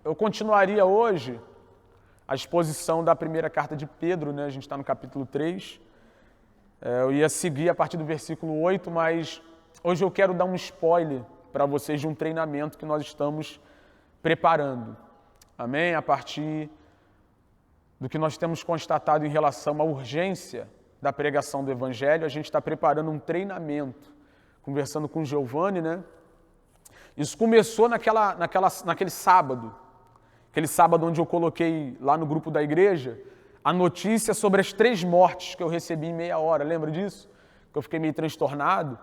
Eu continuaria hoje a exposição da primeira carta de Pedro, né? A gente está no capítulo 3. Eu ia seguir a partir do versículo 8, mas hoje eu quero dar um spoiler para vocês de um treinamento que nós estamos preparando. Amém? A partir do que nós temos constatado em relação à urgência da pregação do Evangelho, a gente está preparando um treinamento. Conversando com o Giovanni, né? Isso começou naquele sábado. Aquele sábado onde eu coloquei lá no grupo da igreja a notícia sobre as 3 mortes que eu recebi em meia hora. Lembra disso? Que eu fiquei meio transtornado.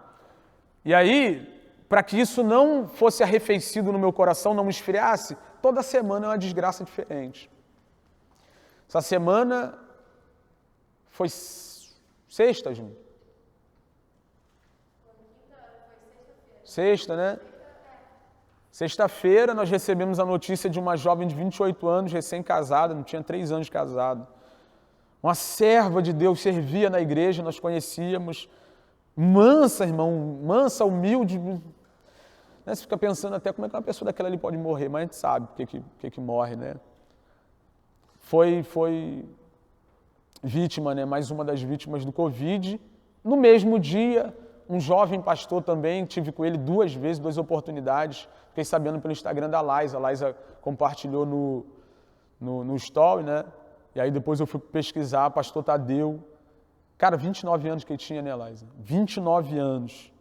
E aí, para que isso não fosse arrefecido no meu coração, não me esfriasse, toda semana é uma desgraça diferente. Essa semana foi sexta, Júnior? Sexta, né? Sexta-feira nós recebemos a notícia de uma jovem de 28 anos, recém-casada, não tinha 3 anos de casado. Uma serva de Deus, servia na igreja, nós conhecíamos. Mansa, irmão, mansa, humilde. Né? Você fica pensando até como é que uma pessoa daquela ali pode morrer, mas a gente sabe por que morre, né? Foi vítima, né? Mais uma das vítimas do Covid. No mesmo dia, um jovem pastor também, tive com ele 2 vezes, 2 oportunidades. Fiquei sabendo pelo Instagram da Laisa. A Laisa compartilhou no story, né? E aí depois eu fui pesquisar, pastor Tadeu. Cara, 29 anos que ele tinha, né, Laisa? 29 anos.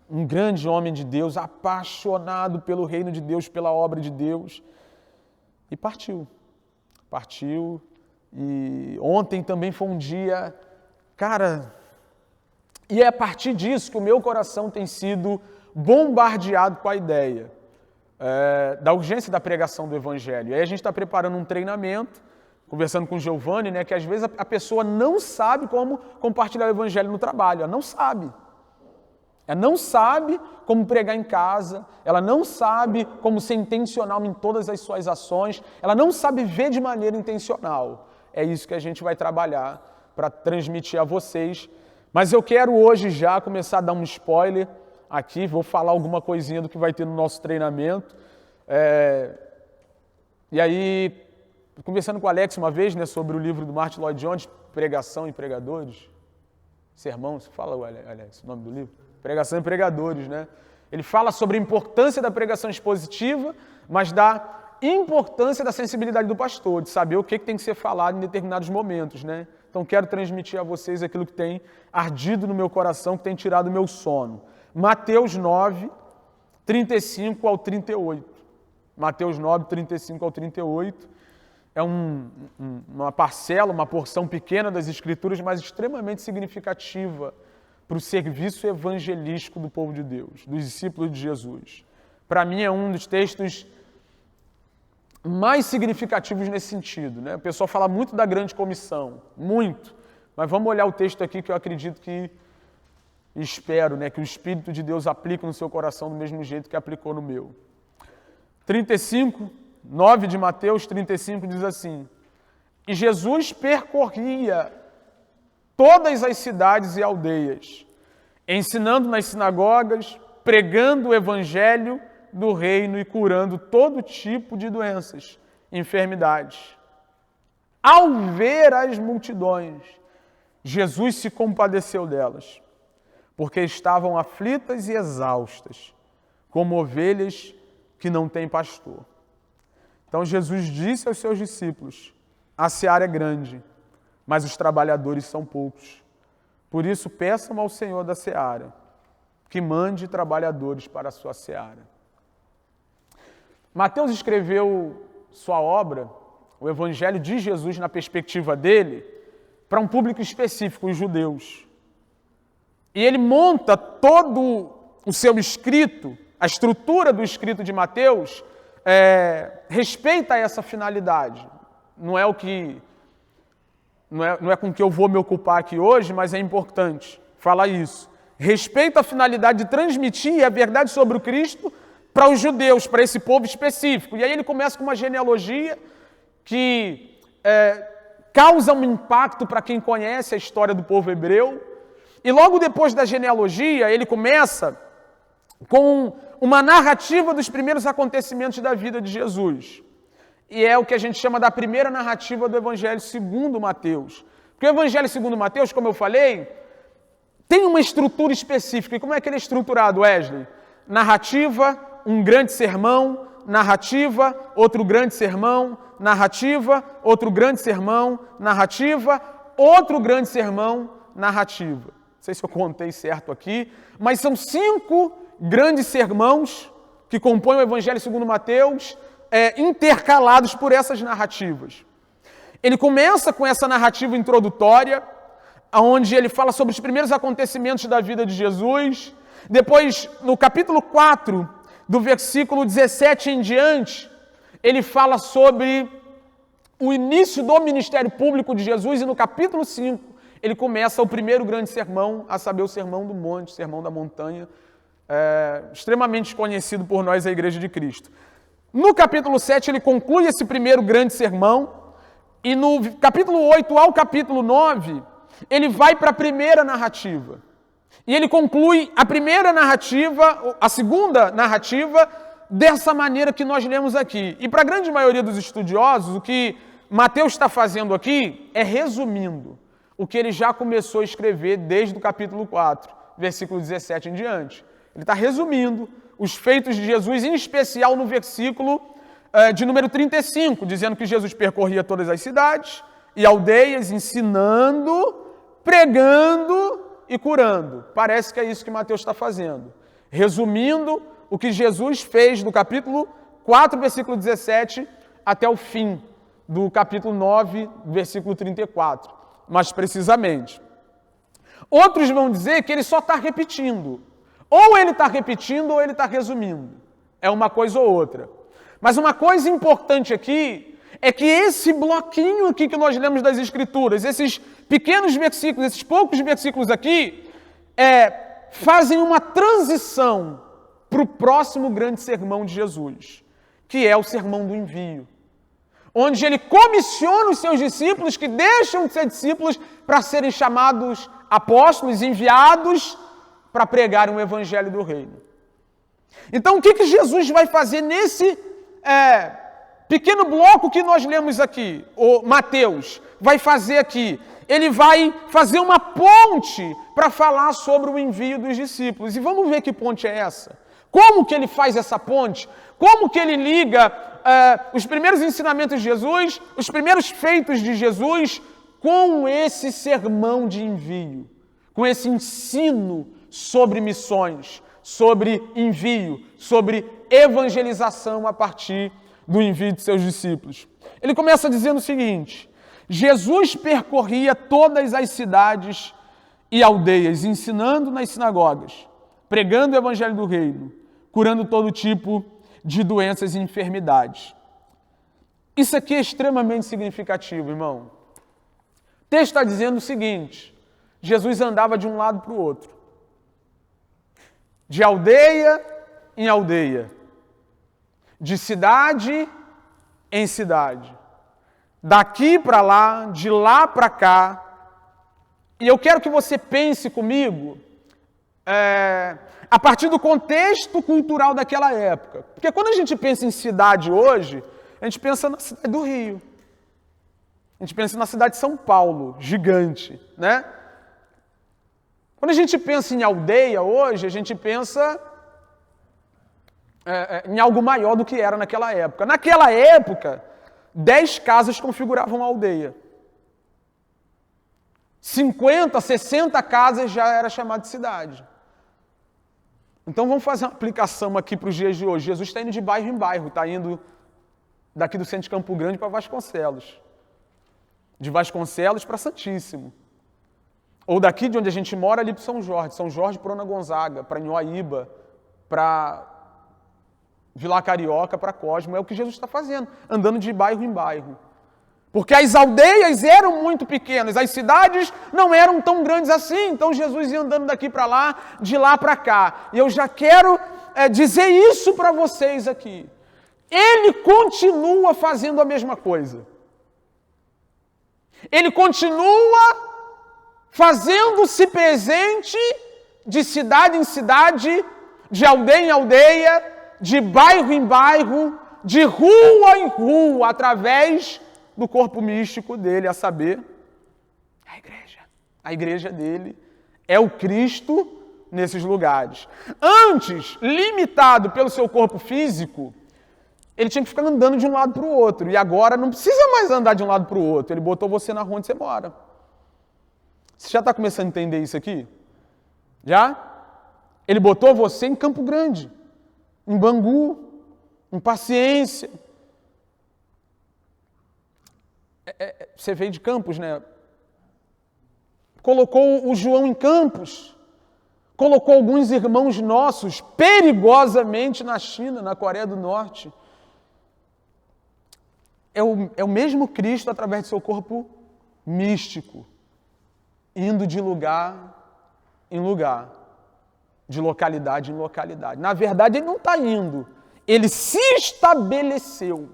Um grande homem de Deus, apaixonado pelo reino de Deus, pela obra de Deus. E partiu. Partiu. E ontem também foi um dia, cara... E é a partir disso que o meu coração tem sido bombardeado com a ideia da urgência da pregação do Evangelho. E aí a gente está preparando um treinamento, conversando com o Giovanni, né, que às vezes a pessoa não sabe como compartilhar o Evangelho no trabalho. Ela não sabe. Ela não sabe como pregar em casa, ela não sabe como ser intencional em todas as suas ações, ela não sabe ver de maneira intencional. É isso que a gente vai trabalhar para transmitir a vocês. Mas eu quero hoje já começar a dar um spoiler aqui, vou falar alguma coisinha do que vai ter no nosso treinamento. E aí, conversando com o Alex uma vez, né, sobre o livro do Martin Lloyd Jones, Pregação e Pregadores, sermão, você fala, Alex, o nome do livro? Pregação e Pregadores, né? Ele fala sobre a importância da pregação expositiva, mas da importância da sensibilidade do pastor, de saber o que tem que ser falado em determinados momentos, né? Então, quero transmitir a vocês aquilo que tem ardido no meu coração, que tem tirado o meu sono. Mateus 9, 35 ao 38. Mateus 9, 35 ao 38. É uma parcela, uma porção pequena das Escrituras, mas extremamente significativa para o serviço evangelístico do povo de Deus, dos discípulos de Jesus. Para mim, é um dos textos mais significativos nesse sentido, né? O pessoal fala muito da grande comissão, muito, mas vamos olhar o texto aqui que eu acredito que, espero, né, que o Espírito de Deus aplique no seu coração do mesmo jeito que aplicou no meu. 35, 9 de Mateus 35 diz assim: E Jesus percorria todas as cidades e aldeias, ensinando nas sinagogas, pregando o evangelho do reino e curando todo tipo de doenças, enfermidades. Ao ver as multidões, Jesus se compadeceu delas, porque estavam aflitas e exaustas, como ovelhas que não têm pastor. Então Jesus disse aos seus discípulos: a seara é grande, mas os trabalhadores são poucos. Por isso peçam ao Senhor da seara que mande trabalhadores para a sua seara. Mateus escreveu sua obra, o Evangelho de Jesus na perspectiva dele, para um público específico, os judeus. E ele monta todo o seu escrito, a estrutura do escrito de Mateus, respeita essa finalidade. Não é com o que eu vou me ocupar aqui hoje, mas é importante falar isso. Respeita a finalidade de transmitir a verdade sobre o Cristo para os judeus, para esse povo específico. E aí ele começa com uma genealogia que causa um impacto para quem conhece a história do povo hebreu. E logo depois da genealogia, ele começa com uma narrativa dos primeiros acontecimentos da vida de Jesus. e é o que a gente chama da primeira narrativa do Evangelho segundo Mateus. Porque o Evangelho segundo Mateus, como eu falei, tem uma estrutura específica. E como é que ele é estruturado, Wesley? Narrativa, um grande sermão, narrativa, outro grande sermão, narrativa, outro grande sermão, narrativa, outro grande sermão, narrativa. Não sei se eu contei certo aqui, mas são 5 grandes sermãos que compõem o Evangelho segundo Mateus, intercalados por essas narrativas. Ele começa com essa narrativa introdutória, onde ele fala sobre os primeiros acontecimentos da vida de Jesus. Depois, no capítulo 4, do versículo 17 em diante, ele fala sobre o início do ministério público de Jesus, e no capítulo 5, ele começa o primeiro grande sermão, a saber, o Sermão do Monte, o Sermão da Montanha, extremamente conhecido por nós, a Igreja de Cristo. No capítulo 7, ele conclui esse primeiro grande sermão, e no capítulo 8 ao capítulo 9, ele vai para a primeira narrativa. E ele conclui a primeira narrativa, a segunda narrativa, dessa maneira que nós lemos aqui. E para a grande maioria dos estudiosos, o que Mateus está fazendo aqui é resumindo o que ele já começou a escrever desde o capítulo 4, versículo 17 em diante. Ele está resumindo os feitos de Jesus, em especial no versículo de número 35, dizendo que Jesus percorria todas as cidades e aldeias, ensinando, pregando e curando. Parece que é isso que Mateus está fazendo. Resumindo o que Jesus fez do capítulo 4, versículo 17, até o fim do capítulo 9, versículo 34, mais precisamente. Outros vão dizer que ele só está repetindo. Ou ele está repetindo ou ele está resumindo. É uma coisa ou outra. Mas uma coisa importante aqui é que esse bloquinho aqui que nós lemos das Escrituras, esses pequenos versículos, esses poucos versículos aqui, fazem uma transição para o próximo grande sermão de Jesus, que é o sermão do envio, onde ele comissiona os seus discípulos, que deixam de ser discípulos para serem chamados apóstolos, enviados para pregarem o evangelho do reino. Então, o que Jesus vai fazer nesse pequeno bloco que nós lemos aqui? O Mateus vai fazer aqui. Ele vai fazer uma ponte para falar sobre o envio dos discípulos. E vamos ver que ponte é essa. Como que ele faz essa ponte? Como que ele liga os primeiros ensinamentos de Jesus, os primeiros feitos de Jesus, com esse sermão de envio, com esse ensino sobre missões, sobre envio, sobre evangelização a partir do envio de seus discípulos. Ele começa dizendo o seguinte: Jesus percorria todas as cidades e aldeias, ensinando nas sinagogas, pregando o evangelho do reino, curando todo tipo de doenças e enfermidades. Isso aqui é extremamente significativo, irmão. O texto está dizendo o seguinte: Jesus andava de um lado para o outro, de aldeia em aldeia, de cidade em cidade, daqui para lá, de lá para cá. E eu quero que você pense comigo a partir do contexto cultural daquela época. Porque quando a gente pensa em cidade hoje, a gente pensa na cidade do Rio. A gente pensa na cidade de São Paulo, gigante, né? Quando a gente pensa em aldeia hoje, a gente pensa em algo maior do que era naquela época. Naquela época, 10 casas configuravam a aldeia. 50, 60 casas já era chamado de cidade. Então vamos fazer uma aplicação aqui para os dias de hoje. Jesus está indo de bairro em bairro, está indo daqui do centro de Campo Grande para Vasconcelos. De Vasconcelos para Santíssimo. Ou daqui de onde a gente mora ali para São Jorge para Ona Gonzaga, para Inhoaíba, para Vila Carioca, para Cosmo. É o que Jesus está fazendo, andando de bairro em bairro. Porque as aldeias eram muito pequenas, as cidades não eram tão grandes assim, então Jesus ia andando daqui para lá, de lá para cá. E eu já quero dizer isso para vocês aqui. Ele continua fazendo a mesma coisa. Ele continua fazendo-se presente de cidade em cidade, de aldeia em aldeia, de bairro em bairro, de rua em rua, através do corpo místico dele, a saber, a igreja. A igreja dele é o Cristo nesses lugares. Antes, limitado pelo seu corpo físico, ele tinha que ficar andando de um lado para o outro. E agora não precisa mais andar de um lado para o outro. Ele botou você na rua onde você mora. Você já está começando a entender isso aqui? Já? Ele botou você em Campo Grande, em Bangu, em Paciência. Você veio de Campos, né? Colocou o João em Campos. Colocou alguns irmãos nossos perigosamente na China, na Coreia do Norte. É o mesmo Cristo através do seu corpo místico, indo de lugar em lugar, de localidade em localidade. Na verdade, ele não está indo, ele se estabeleceu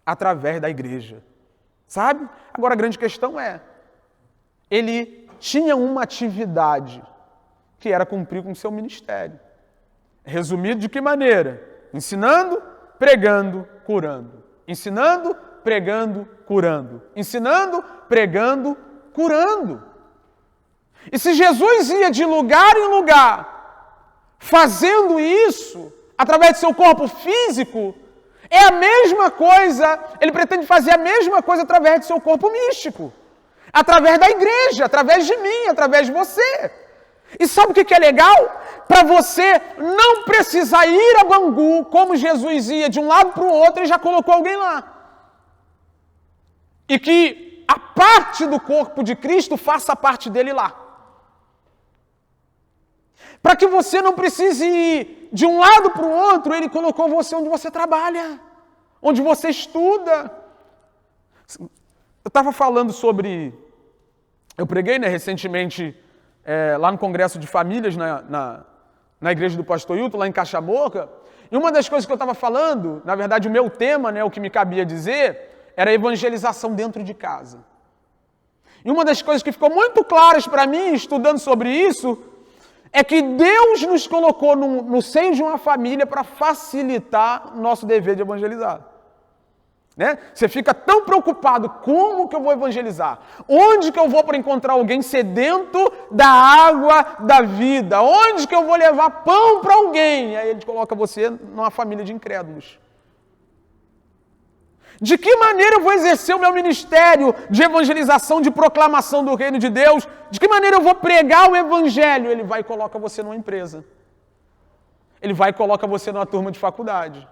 através da igreja, sabe? Agora a grande questão é, ele tinha uma atividade que era cumprir com o seu ministério. Resumido de que maneira? Ensinando, pregando, curando. Ensinando, pregando, curando. Ensinando, pregando, curando. E se Jesus ia de lugar em lugar, fazendo isso, através do seu corpo físico, é a mesma coisa, ele pretende fazer a mesma coisa através do seu corpo místico. Através da igreja, através de mim, através de você. E sabe o que é legal? Para você não precisar ir a Bangu, como Jesus ia de um lado para o outro e já colocou alguém lá. E que a parte do corpo de Cristo faça parte dele lá. Para que você não precise ir de um lado para o outro, ele colocou você onde você trabalha, onde você estuda. Eu estava falando sobre... Eu preguei, recentemente... lá no Congresso de Famílias, na igreja do Pastor Hilton, lá em Caxamorca, e uma das coisas que eu estava falando, na verdade o meu tema, o que me cabia dizer, era a evangelização dentro de casa. E uma das coisas que ficou muito claras para mim, estudando sobre isso, é que Deus nos colocou no seio de uma família para facilitar o nosso dever de evangelizar. Você fica tão preocupado, como que eu vou evangelizar? Onde que eu vou para encontrar alguém sedento da água da vida? Onde que eu vou levar pão para alguém? Aí ele coloca você numa família de incrédulos. De que maneira eu vou exercer o meu ministério de evangelização, de proclamação do reino de Deus? De que maneira eu vou pregar o evangelho? Ele vai e coloca você numa empresa. Ele vai e coloca você numa turma de faculdade.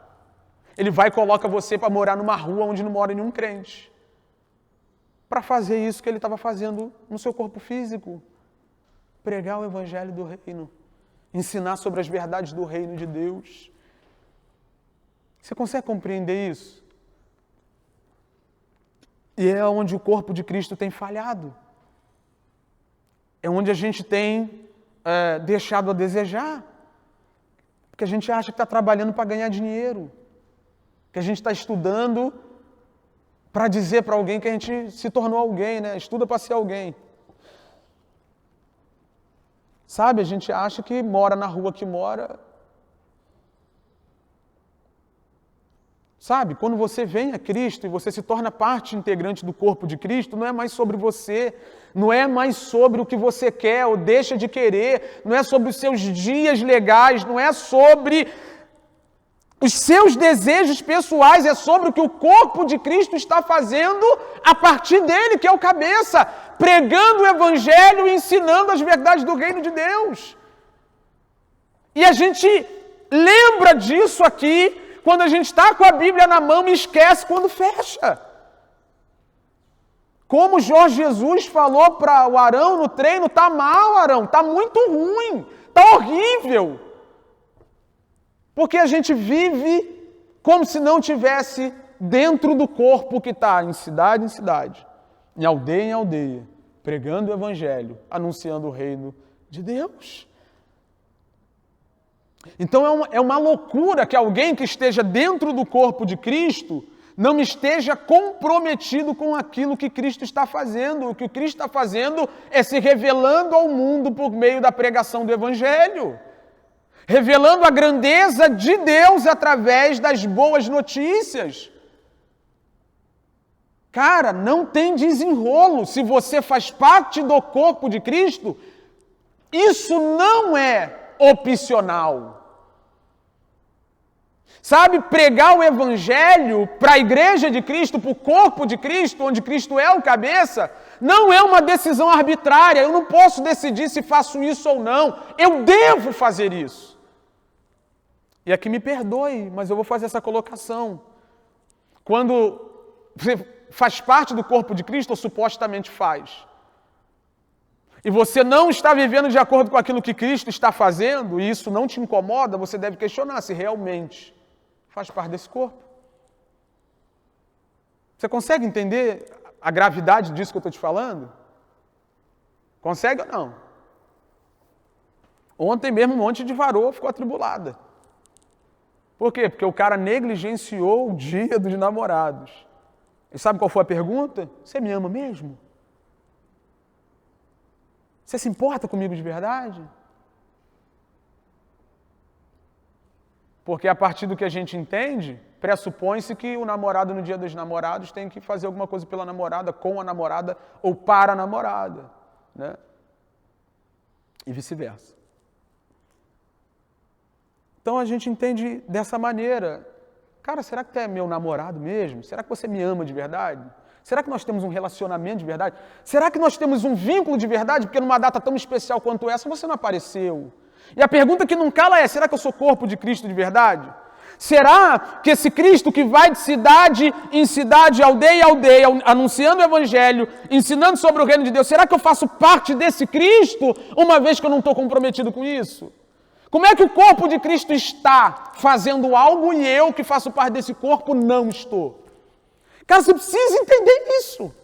Ele vai e coloca você para morar numa rua onde não mora nenhum crente. Para fazer isso que ele estava fazendo no seu corpo físico. Pregar o evangelho do reino. Ensinar sobre as verdades do reino de Deus. Você consegue compreender isso? E é onde o corpo de Cristo tem falhado. É onde a gente tem deixado a desejar. Porque a gente acha que está trabalhando para ganhar dinheiro. Que a gente está estudando para dizer para alguém que a gente se tornou alguém, Estuda para ser alguém. Sabe, a gente acha que mora na rua que mora. Sabe, quando você vem a Cristo e você se torna parte integrante do corpo de Cristo, não é mais sobre você, não é mais sobre o que você quer ou deixa de querer, não é sobre os seus dias legais, não é sobre... os seus desejos pessoais, é sobre o que o corpo de Cristo está fazendo a partir dele, que é o cabeça, pregando o evangelho e ensinando as verdades do reino de Deus. E a gente lembra disso aqui quando a gente está com a Bíblia na mão e esquece quando fecha. Como Jorge Jesus falou para o Arão no treino, tá mal, Arão, tá muito ruim, tá horrível. Porque a gente vive como se não tivesse dentro do corpo que está em cidade, em aldeia, pregando o evangelho, anunciando o reino de Deus. Então é uma loucura que alguém que esteja dentro do corpo de Cristo não esteja comprometido com aquilo que Cristo está fazendo. O que Cristo está fazendo é se revelando ao mundo por meio da pregação do evangelho. revelando a grandeza de Deus através das boas notícias. Cara, não tem desenrolo. Se você faz parte do corpo de Cristo, isso não é opcional. Sabe, pregar o Evangelho para a igreja de Cristo, para o corpo de Cristo, onde Cristo é o cabeça, não é uma decisão arbitrária. Eu não posso decidir se faço isso ou não. Eu devo fazer isso. E aqui me perdoe, mas eu vou fazer essa colocação. Quando você faz parte do corpo de Cristo, ou supostamente faz, e você não está vivendo de acordo com aquilo que Cristo está fazendo, e isso não te incomoda, você deve questionar se realmente faz parte desse corpo. Você consegue entender a gravidade disso que eu estou te falando? Consegue ou não? Ontem mesmo um monte de varoa ficou atribulada. Por quê? Porque o cara negligenciou o dia dos namorados. E sabe qual foi a pergunta? Você me ama mesmo? Você se importa comigo de verdade? Porque a partir do que a gente entende, pressupõe-se que o namorado no dia dos namorados tem que fazer alguma coisa pela namorada, com a namorada ou para a namorada, né? E vice-versa. Então a gente entende dessa maneira. Cara, será que tu é meu namorado mesmo? Será que você me ama de verdade? Será que nós temos um relacionamento de verdade? Será que nós temos um vínculo de verdade? Porque numa data tão especial quanto essa, você não apareceu. E a pergunta que não cala é, será que eu sou corpo de Cristo de verdade? Será que esse Cristo que vai de cidade em cidade, aldeia em aldeia, anunciando o Evangelho, ensinando sobre o reino de Deus, será que eu faço parte desse Cristo, uma vez que eu não estou comprometido com isso? Como é que o corpo de Cristo está fazendo algo e eu, que faço parte desse corpo, não estou? Cara, você precisa entender isso.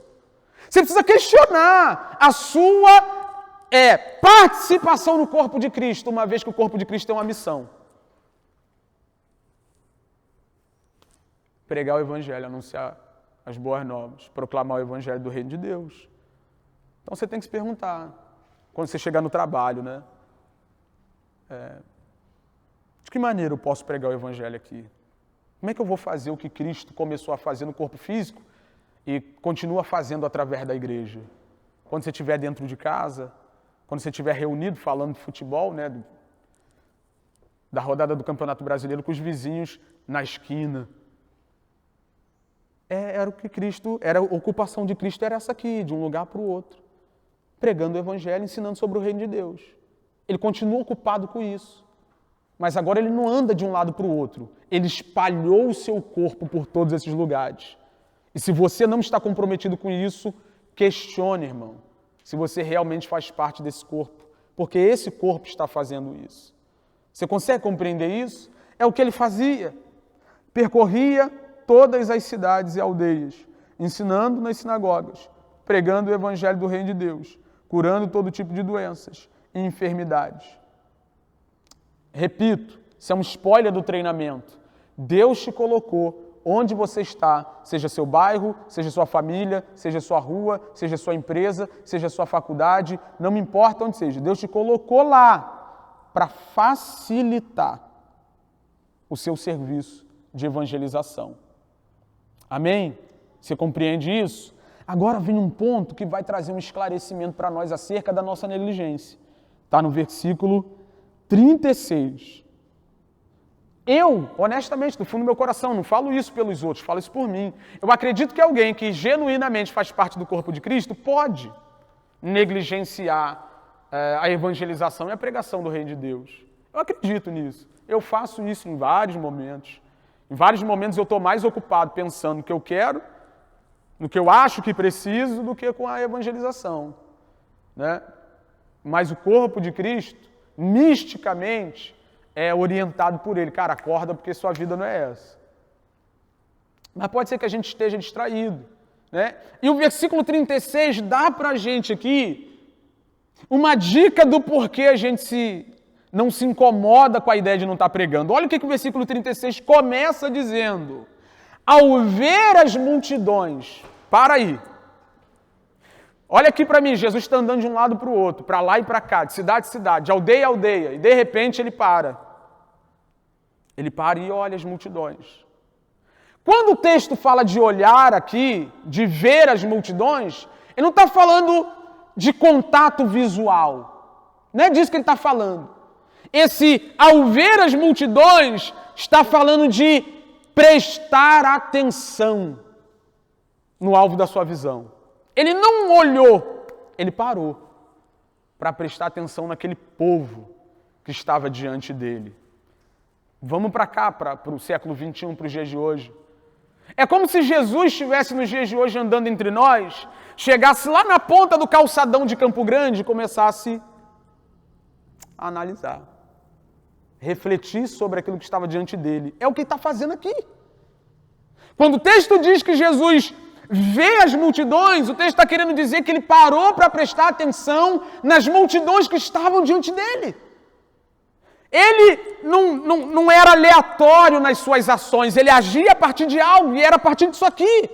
Você precisa questionar a sua participação no corpo de Cristo, uma vez que o corpo de Cristo tem uma missão. Pregar o Evangelho, anunciar as boas novas, proclamar o Evangelho do Reino de Deus. Então você tem que se perguntar, quando você chegar no trabalho, né? De que maneira eu posso pregar o Evangelho aqui? Como é que eu vou fazer o que Cristo começou a fazer no corpo físico e continua fazendo através da igreja? Quando você estiver dentro de casa, quando você estiver reunido falando de futebol, né, da rodada do Campeonato Brasileiro com os vizinhos na esquina. Era o que Cristo, era a ocupação de Cristo, era essa aqui, de um lugar para o outro. Pregando o Evangelho, ensinando sobre o reino de Deus. Ele continua ocupado com isso. Mas agora ele não anda de um lado para o outro. Ele espalhou o seu corpo por todos esses lugares. E se você não está comprometido com isso, questione, irmão, se você realmente faz parte desse corpo. Porque esse corpo está fazendo isso. Você consegue compreender isso? É o que ele fazia. Percorria todas as cidades e aldeias, ensinando nas sinagogas, pregando o Evangelho do Reino de Deus, curando todo tipo de doenças e enfermidades. Repito, isso é um spoiler do treinamento. Deus te colocou onde você está, seja seu bairro, seja sua família, seja sua rua, seja sua empresa, seja sua faculdade, não me importa onde seja. Deus te colocou lá para facilitar o seu serviço de evangelização. Amém? Você compreende isso? Agora vem um ponto que vai trazer um esclarecimento para nós acerca da nossa negligência. Está no versículo 36. Eu, honestamente, do fundo do meu coração, não falo isso pelos outros, falo isso por mim. Eu acredito que alguém que genuinamente faz parte do corpo de Cristo pode negligenciar a evangelização e a pregação do reino de Deus. Eu acredito nisso. Eu faço isso em vários momentos. Em vários momentos eu estou mais ocupado pensando no que eu quero, no que eu acho que preciso, do que com a evangelização, né? Mas o corpo de Cristo, misticamente, é orientado por ele. Cara, acorda porque sua vida não é essa. Mas pode ser que a gente esteja distraído, né? E o versículo 36 dá para a gente aqui uma dica do porquê a gente não se incomoda com a ideia de não estar pregando. Olha o que o versículo 36 começa dizendo. Ao ver as multidões, para aí. Olha aqui para mim, Jesus está andando de um lado para o outro, para lá e para cá, de cidade em cidade, de aldeia em aldeia, e de repente ele para. Ele para e olha as multidões. Quando o texto fala de olhar aqui, de ver as multidões, ele não está falando de contato visual. Não é disso que ele está falando. Esse, ao ver as multidões, está falando de prestar atenção no alvo da sua visão. Ele não olhou, ele parou para prestar atenção naquele povo que estava diante dele. Vamos para cá, para o século XXI, para os dias de hoje. É como se Jesus estivesse nos dias de hoje andando entre nós, chegasse lá na ponta do calçadão de Campo Grande e começasse a analisar, refletir sobre aquilo que estava diante dele. É o que ele está fazendo aqui. Quando o texto diz que Jesus vê as multidões, o texto está querendo dizer que ele parou para prestar atenção nas multidões que estavam diante dele. Ele não era aleatório nas suas ações, ele agia a partir de algo, e era a partir disso aqui.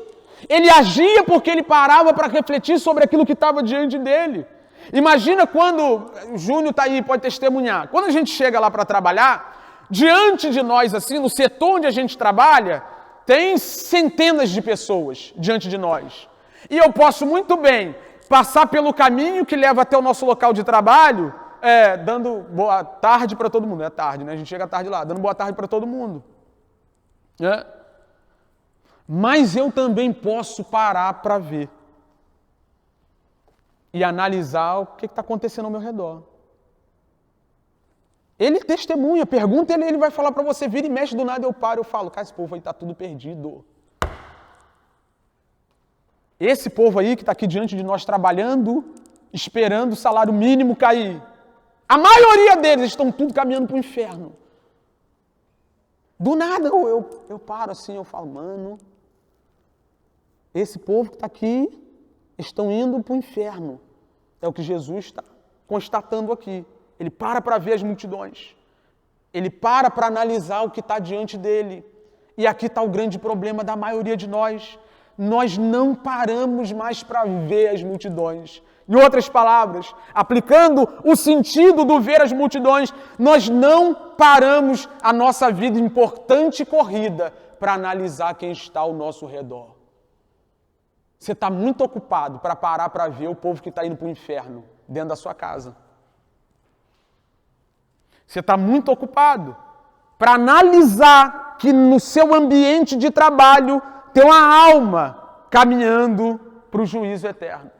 Ele agia porque ele parava para refletir sobre aquilo que estava diante dele. Imagina quando, o Júnior está aí, pode testemunhar, quando a gente chega lá para trabalhar, diante de nós, assim, no setor onde a gente trabalha, tem centenas de pessoas diante de nós. E eu posso muito bem passar pelo caminho que leva até o nosso local de trabalho, dando boa tarde para todo mundo. É tarde, né? A gente chega tarde lá, dando boa tarde para todo mundo. Mas eu também posso parar para ver e analisar o que está acontecendo ao meu redor. Ele testemunha, pergunta, ele vai falar para você, vira e mexe, do nada eu paro, eu falo, cara, esse povo aí está tudo perdido. Esse povo aí que está aqui diante de nós trabalhando, esperando o salário mínimo cair, a maioria deles estão tudo caminhando para o inferno. Do nada eu paro assim, eu falo, mano, esse povo que está aqui estão indo para o inferno. É o que Jesus está constatando aqui. Ele para ver as multidões. Ele para analisar o que está diante dele. E aqui está o grande problema da maioria de nós. Nós não paramos mais para ver as multidões. Em outras palavras, aplicando o sentido do ver as multidões, nós não paramos a nossa vida importante corrida para analisar quem está ao nosso redor. Você está muito ocupado para parar para ver o povo que está indo para o inferno dentro da sua casa. Você está muito ocupado para analisar que no seu ambiente de trabalho tem uma alma caminhando para o juízo eterno.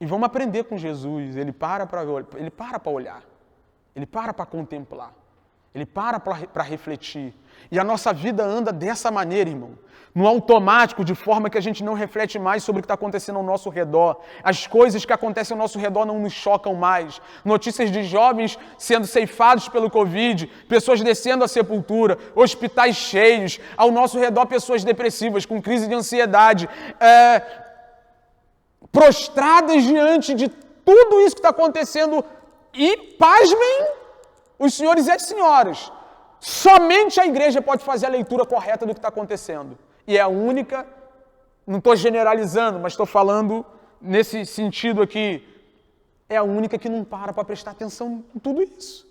E vamos aprender com Jesus. Ele para para olhar. Ele para contemplar. Ele para refletir. E a nossa vida anda dessa maneira, irmão. No automático, de forma que a gente não reflete mais sobre o que está acontecendo ao nosso redor. As coisas que acontecem ao nosso redor não nos chocam mais. Notícias de jovens sendo ceifados pelo Covid, pessoas descendo à sepultura, hospitais cheios, ao nosso redor pessoas depressivas, com crise de ansiedade, prostradas diante de tudo isso que está acontecendo. E, pasmem, os senhores e as senhoras, somente a igreja pode fazer a leitura correta do que está acontecendo. E é a única, não estou generalizando, mas estou falando nesse sentido aqui, é a única que não para prestar atenção em tudo isso.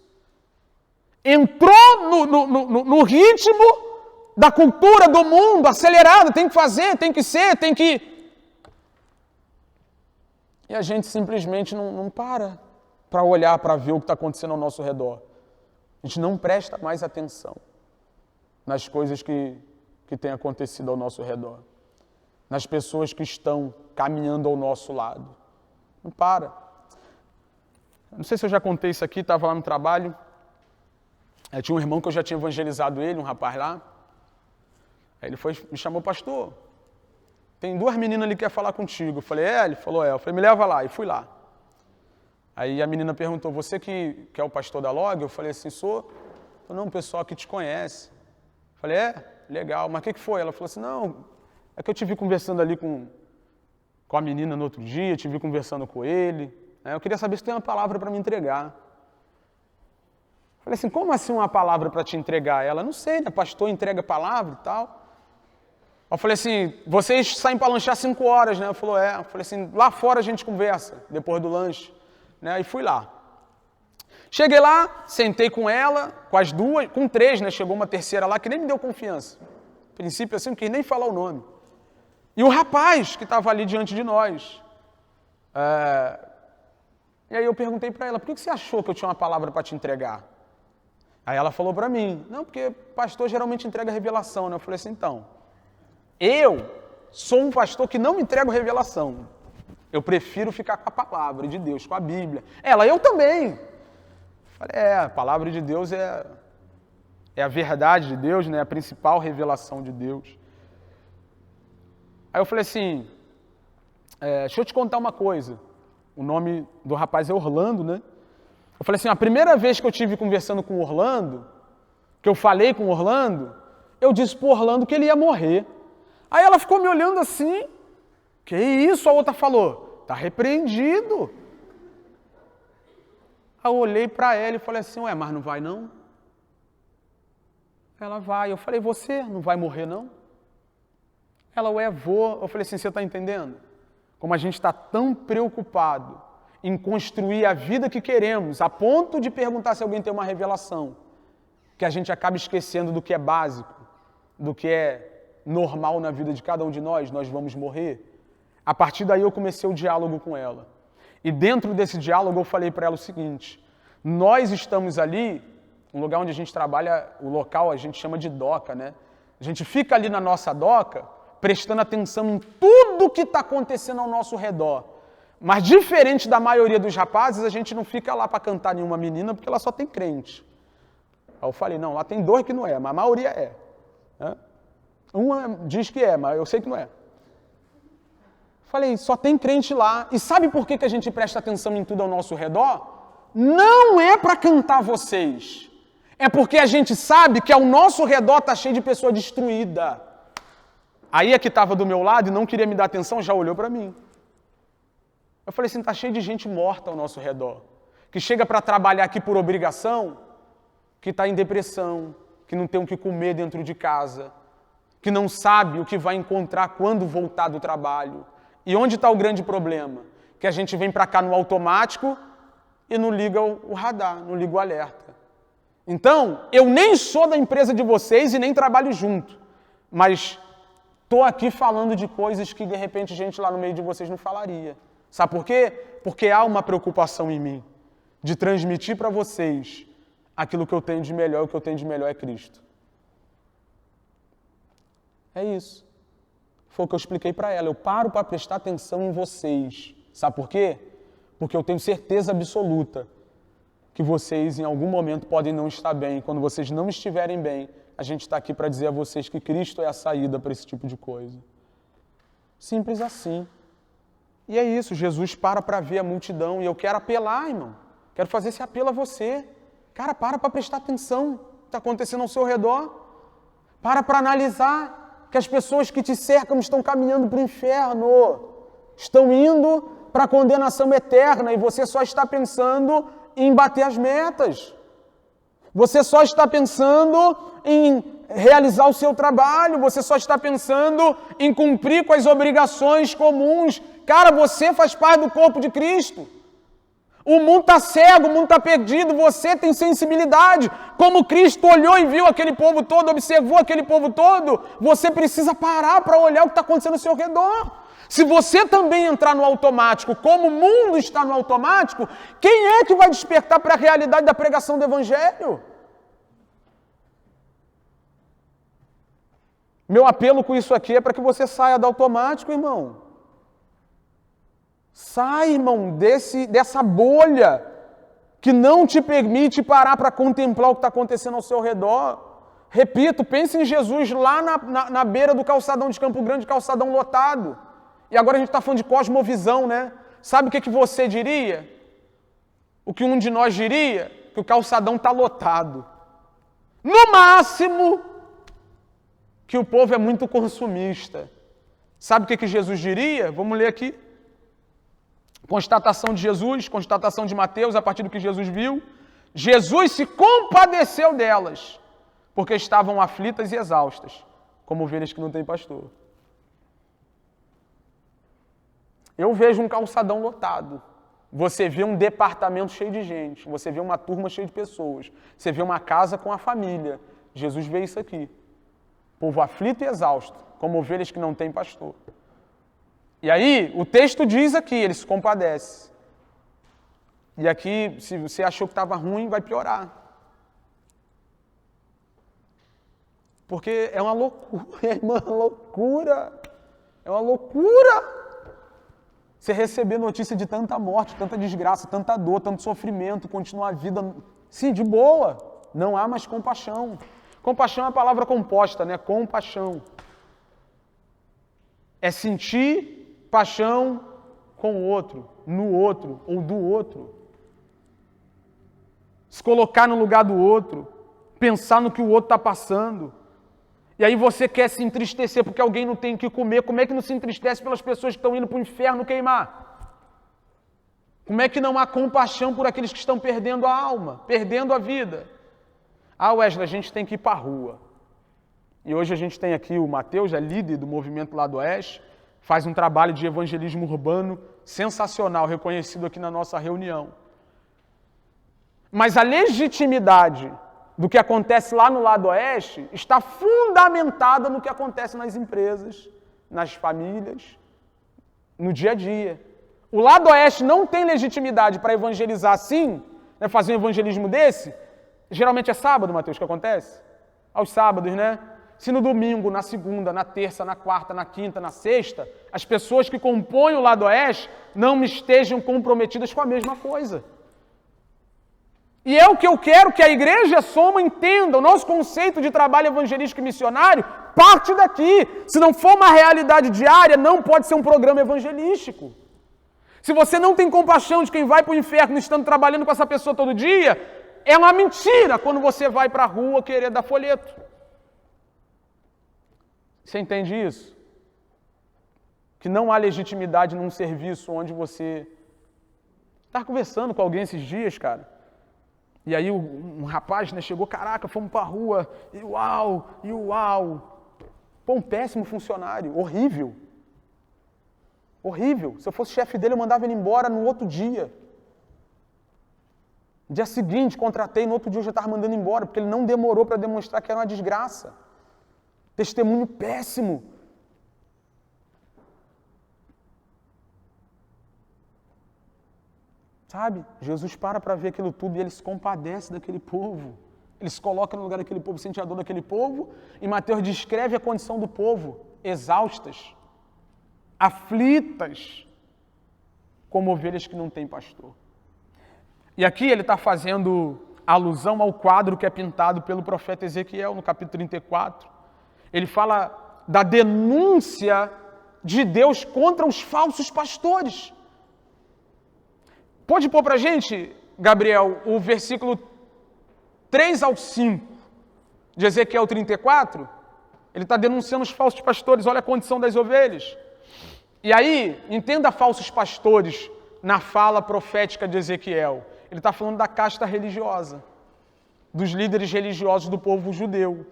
Entrou no ritmo da cultura do mundo, acelerado, tem que fazer, tem que ser, tem que... E a gente simplesmente não para olhar, para ver o que está acontecendo ao nosso redor. A gente não presta mais atenção nas coisas que têm acontecido ao nosso redor. Nas pessoas que estão caminhando ao nosso lado. Não para. Não sei se eu já contei isso aqui, estava lá no trabalho. Tinha um irmão que eu já tinha evangelizado ele, um rapaz lá. Aí ele me chamou, pastor, tem 2 meninas ali que querem falar contigo. Eu falei, ele falou, Eu falei, me leva lá. E fui lá. Aí a menina perguntou, você que é o pastor da Log? Eu falei assim, sou. Eu falei, não, o pessoal aqui te conhece. Eu falei, legal, mas o que foi? Ela falou assim, não, é que eu te vi conversando ali com a menina no outro dia, te vi conversando com ele. Eu queria saber se tem uma palavra para me entregar. Eu falei assim, como assim uma palavra para te entregar? Ela, não sei, né? Pastor entrega palavra e tal. Eu falei assim, vocês saem para lanchar 5 horas, né? Eu falei, Eu falei assim, lá fora a gente conversa, depois do lanche. Né? E fui lá. Cheguei lá, sentei com ela, com as duas, com três, né? Chegou uma terceira lá que nem me deu confiança. A princípio, assim, não quis nem falar o nome. E o rapaz que estava ali diante de nós. E aí eu perguntei para ela, por que você achou que eu tinha uma palavra para te entregar? Aí ela falou para mim, não, porque pastor geralmente entrega revelação, né? Eu falei assim, então, eu sou um pastor que não entrego revelação. Eu prefiro ficar com a palavra de Deus, com a Bíblia. Ela, eu também. Falei, a palavra de Deus é a verdade de Deus, né? A principal revelação de Deus. Aí eu falei assim, deixa eu te contar uma coisa. O nome do rapaz é Orlando, né? Eu falei assim, a primeira vez que eu estive conversando com o Orlando, que eu falei com o Orlando, eu disse pro Orlando que ele ia morrer. Aí ela ficou me olhando assim, que isso? A outra falou, tá repreendido. Aí eu olhei para ela e falei assim, mas não vai não? Ela vai. Eu falei, você não vai morrer não? Ela, vou. Eu falei assim, você está entendendo? Como a gente está tão preocupado em construir a vida que queremos, a ponto de perguntar se alguém tem uma revelação, que a gente acaba esquecendo do que é básico, do que é normal na vida de cada um de nós vamos morrer. A partir daí eu comecei o diálogo com ela. E dentro desse diálogo eu falei para ela o seguinte, nós estamos ali, um lugar onde a gente trabalha, o local a gente chama de doca, né? A gente fica ali na nossa doca, prestando atenção em tudo que está acontecendo ao nosso redor. Mas diferente da maioria dos rapazes, a gente não fica lá para cantar nenhuma menina, porque ela só tem crente. Aí eu falei, não, lá tem dois que não é, mas a maioria é. Uma diz que é, mas eu sei que não é. Falei, só tem crente lá. E sabe por que a gente presta atenção em tudo ao nosso redor? Não é para cantar vocês. É porque a gente sabe que ao nosso redor está cheio de pessoa destruída. Aí a que estava do meu lado e não queria me dar atenção, já olhou para mim. Eu falei assim, está cheio de gente morta ao nosso redor. Que chega para trabalhar aqui por obrigação, que está em depressão, que não tem o que comer dentro de casa, que não sabe o que vai encontrar quando voltar do trabalho. E onde está o grande problema? Que a gente vem para cá no automático e não liga o radar, não liga o alerta. Então, eu nem sou da empresa de vocês e nem trabalho junto, mas estou aqui falando de coisas que de repente gente lá no meio de vocês não falaria. Sabe por quê? Porque há uma preocupação em mim de transmitir para vocês aquilo que eu tenho de melhor, o que eu tenho de melhor é Cristo. É isso. Foi o que eu expliquei para ela. Eu paro para prestar atenção em vocês. Sabe por quê? Porque eu tenho certeza absoluta que vocês em algum momento podem não estar bem. Quando vocês não estiverem bem, a gente está aqui para dizer a vocês que Cristo é a saída para esse tipo de coisa. Simples assim. E é isso, Jesus para ver a multidão. E eu quero apelar, irmão. Quero fazer esse apelo a você. Cara, para prestar atenção no que está acontecendo ao seu redor. Para analisar que as pessoas que te cercam estão caminhando para o inferno. Estão indo para a condenação eterna e você só está pensando em bater as metas. Você só está pensando em realizar o seu trabalho, você só está pensando em cumprir com as obrigações comuns. Cara, você faz parte do corpo de Cristo. O mundo está cego, o mundo está perdido, você tem sensibilidade. Como Cristo olhou e viu aquele povo todo, observou aquele povo todo, você precisa parar para olhar o que está acontecendo ao seu redor. Se você também entrar no automático, como o mundo está no automático, quem é que vai despertar para a realidade da pregação do Evangelho? Meu apelo com isso aqui é para que você saia do automático, irmão. Sai, irmão, dessa bolha que não te permite parar para contemplar o que está acontecendo ao seu redor. Repito, pense em Jesus lá na beira do calçadão de Campo Grande, calçadão lotado. E agora a gente está falando de cosmovisão, né? Sabe o que você diria? O que um de nós diria? Que o calçadão está lotado. No máximo, que o povo é muito consumista. Sabe o que Jesus diria? Vamos ler aqui. Constatação de Jesus, constatação de Mateus, a partir do que Jesus viu. Jesus se compadeceu delas, porque estavam aflitas e exaustas, como ovelhas que não têm pastor. Eu vejo um calçadão lotado. você vê um departamento cheio de gente, você vê uma turma cheia de pessoas, você vê uma casa com a família. Jesus vê isso aqui. Povo aflito e exausto, como ovelhas que não têm pastor. E aí, o texto diz aqui, ele se compadece. E aqui, se você achou que estava ruim, vai piorar. Porque é uma loucura, irmã, loucura. É uma loucura. Você receber notícia de tanta morte, tanta desgraça, tanta dor, tanto sofrimento, continuar a vida, sim, de boa. Não há mais compaixão. Compaixão é a palavra composta, né? Compaixão. É sentir paixão com o outro, no outro ou do outro. Se colocar no lugar do outro, pensar no que o outro está passando. E aí você quer se entristecer porque alguém não tem o que comer. Como é que não se entristece pelas pessoas que estão indo para o inferno queimar? Como é que não há compaixão por aqueles que estão perdendo a alma, perdendo a vida? Ah, Wesley, a gente tem que ir para a rua. E hoje a gente tem aqui o Mateus, é líder do movimento Lado Oeste, faz um trabalho de evangelismo urbano sensacional, reconhecido aqui na nossa reunião. Mas a legitimidade do que acontece lá no Lado Oeste está fundamentada no que acontece nas empresas, nas famílias, no dia a dia. O Lado Oeste não tem legitimidade para evangelizar assim, né, fazer um evangelismo desse. Geralmente é sábado, Mateus, que acontece? Aos sábados, né? Se no domingo, na segunda, na terça, na quarta, na quinta, na sexta, as pessoas que compõem o Lado Oeste não estejam comprometidas com a mesma coisa. E é o que eu quero que a igreja Soma entenda. O nosso conceito de trabalho evangelístico e missionário parte daqui. Se não for uma realidade diária, não pode ser um programa evangelístico. Se você não tem compaixão de quem vai para o inferno estando trabalhando com essa pessoa todo dia, é uma mentira quando você vai para a rua querer dar folheto. Você entende isso? Que não há legitimidade num serviço onde você... Estava conversando com alguém esses dias, cara. E aí um rapaz, né, chegou, caraca, fomos pra rua, e uau. Pô, um péssimo funcionário, horrível. Horrível. Se eu fosse chefe dele, eu mandava ele embora no outro dia. No dia seguinte, contratei, no outro dia eu já estava mandando embora, porque ele não demorou para demonstrar que era uma desgraça. Testemunho péssimo. Sabe? Jesus para ver aquilo tudo e ele se compadece daquele povo. Ele se coloca no lugar daquele povo, sente a dor daquele povo. E Mateus descreve a condição do povo, exaustas, aflitas, como ovelhas que não têm pastor. E aqui ele está fazendo alusão ao quadro que é pintado pelo profeta Ezequiel, no capítulo 34. Ele fala da denúncia de Deus contra os falsos pastores. Pode pôr para a gente, Gabriel, o versículo 3 ao 5 de Ezequiel 34? Ele está denunciando os falsos pastores, olha a condição das ovelhas. E aí, entenda falsos pastores na fala profética de Ezequiel. Ele está falando da casta religiosa, dos líderes religiosos do povo judeu,